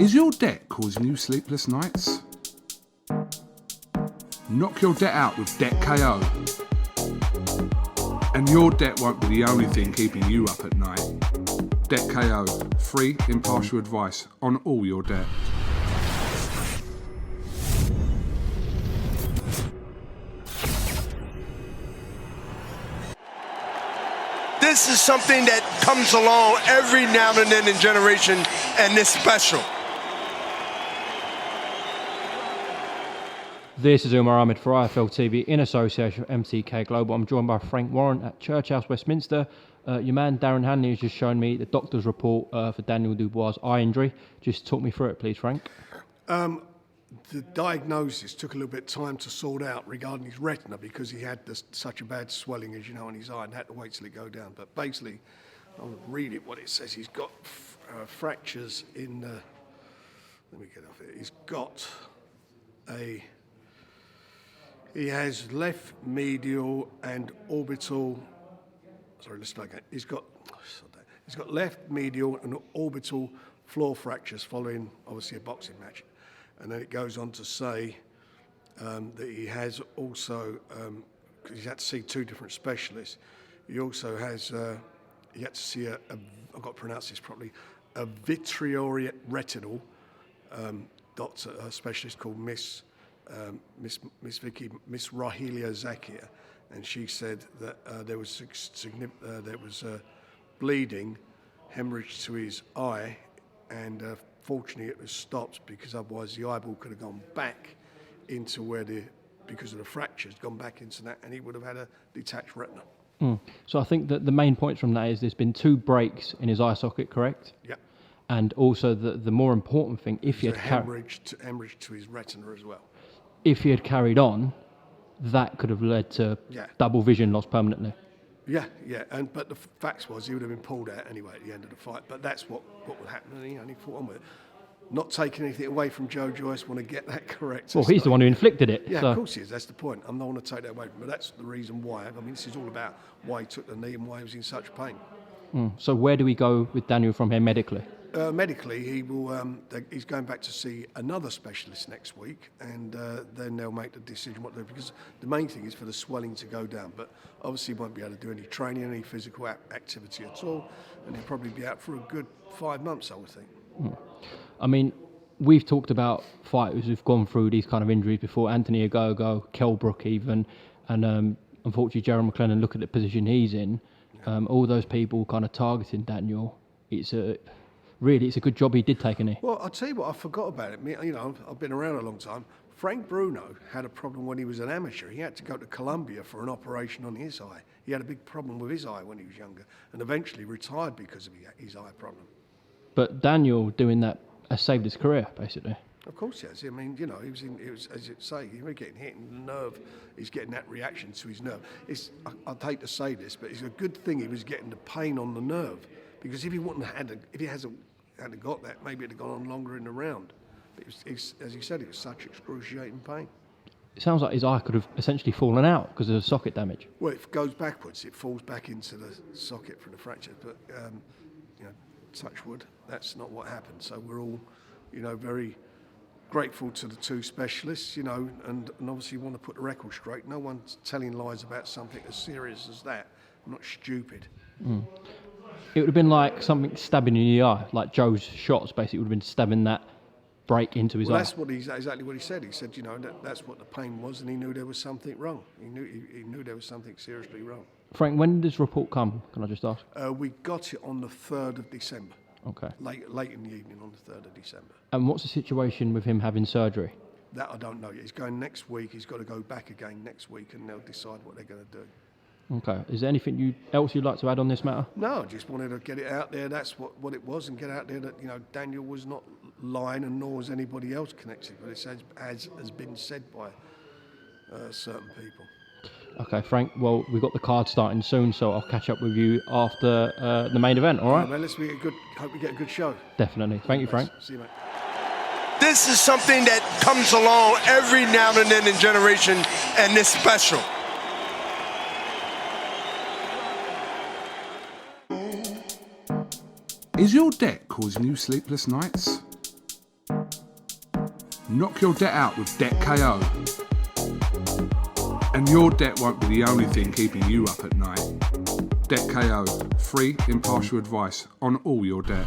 Is your debt causing you sleepless nights? Knock your debt out with Debt KO. And your debt won't be the only thing keeping you up at night. Debt KO, free impartial advice on all your debt. This is something that comes along every now and then in generation, and it's special. This is UMAR AHMED for IFL TV in association with MTK Global. I'm joined by Frank Warren at Church House, Westminster. Your man Darren Hanley has just shown me the doctor's report for Daniel Dubois' eye injury. Just talk me through it, please, Frank. The diagnosis took a little bit of time to sort out regarding his retina because he had such a bad swelling, as you know, in his eye and had to wait till it go down. But basically, I'll read it what it says. He's got fractures in, let me get off it. He has left medial and orbital, sorry, let's start again. He's got left medial and orbital floor fractures following, obviously, a boxing match. And then it goes on to say that he has also, because he's had to see two different specialists, he also has, he had to see I've got to pronounce this properly, a vitreoretinal doctor, a specialist called Miss Rahelia Zakia, and she said that there was bleeding, hemorrhage to his eye, and fortunately it was stopped because otherwise the eyeball could have gone back into because of the fractures, gone back into that, and he would have had a detached retina. So I think that the main point from that is there's been 2 breaks in his eye socket, correct? Yeah. And also the more important thing, if he had hemorrhage to his retina as well. If he had carried on, that could have led to double vision loss permanently. Yeah, but the facts was he would have been pulled out anyway at the end of the fight. But that's what would happen, and he only fought on with it. Not taking anything away from Joe Joyce, want to get that correct. Well, he's the one who inflicted it. Yeah, so. Of course he is. That's the point. I'm not want to take that away from him, but that's the reason why. I mean, this is all about why he took the knee and why he was in such pain. So where do we go with Daniel from here medically? Medically, he will. He's going back to see another specialist next week, and then they'll make the decision what to do. Because the main thing is for the swelling to go down. But obviously, he won't be able to do any training, any physical activity at all, and he'll probably be out for a good 5 months, I would think. I mean, we've talked about fighters who've gone through these kind of injuries before. Anthony Ogogo, Kell Brook, even, and unfortunately, Jaron McLennan. Look at the position he's in. All those people kind of targeting Daniel. It's a good job he did take a knee. Well, I'll tell you what, I forgot about it. You know, I've been around a long time. Frank Bruno had a problem when he was an amateur. He had to go to Colombia for an operation on his eye. He had a big problem with his eye when he was younger, and eventually retired because of his eye problem. But Daniel doing that has saved his career, basically. Of course he has. I mean, you know, he was as you say, he was getting hit in the nerve. He's getting that reaction to his nerve. I'd hate to say this, but it's a good thing he was getting the pain on the nerve, because if he hadn't got that, maybe it'd have gone on longer in the round. But as you said, it was such excruciating pain. It sounds like his eye could have essentially fallen out because of the socket damage. Well, if it goes backwards, it falls back into the socket from the fracture. But you know, touch wood, that's not what happened. So we're all, you know, very grateful to the 2 specialists, you know, and obviously want to put the record straight. No one's telling lies about something as serious as that. I'm not stupid. It would have been like something stabbing in the eye, like Joe's shots basically would have been stabbing that break into his eye. That's exactly what he said. He said, you know, that's what the pain was, and he knew there was something wrong. He knew there was something seriously wrong. Frank, when did this report come? Can I just ask? We got it on the 3rd of December. Okay. Late in the evening on the 3rd of December. And what's the situation with him having surgery? That I don't know yet. He's going next week. He's got to go back again next week, and they'll decide what they're going to do. Okay. Is there anything else you'd like to add on this matter? No, I just wanted to get it out there. That's what it was, and get out there that, you know, Daniel was not lying, and nor was anybody else connected. But it has been said by certain people. Okay, Frank. Well, we've got the card starting soon, so I'll catch up with you after the main event. All right. Man, hope we get a good show. Definitely. Thank you, Frank. See you, mate. This is something that comes along every now and then in generation, and it's special. Is your debt causing you sleepless nights? Knock your debt out with Debt KO. And your debt won't be the only thing keeping you up at night. Debt KO, free impartial advice on all your debt.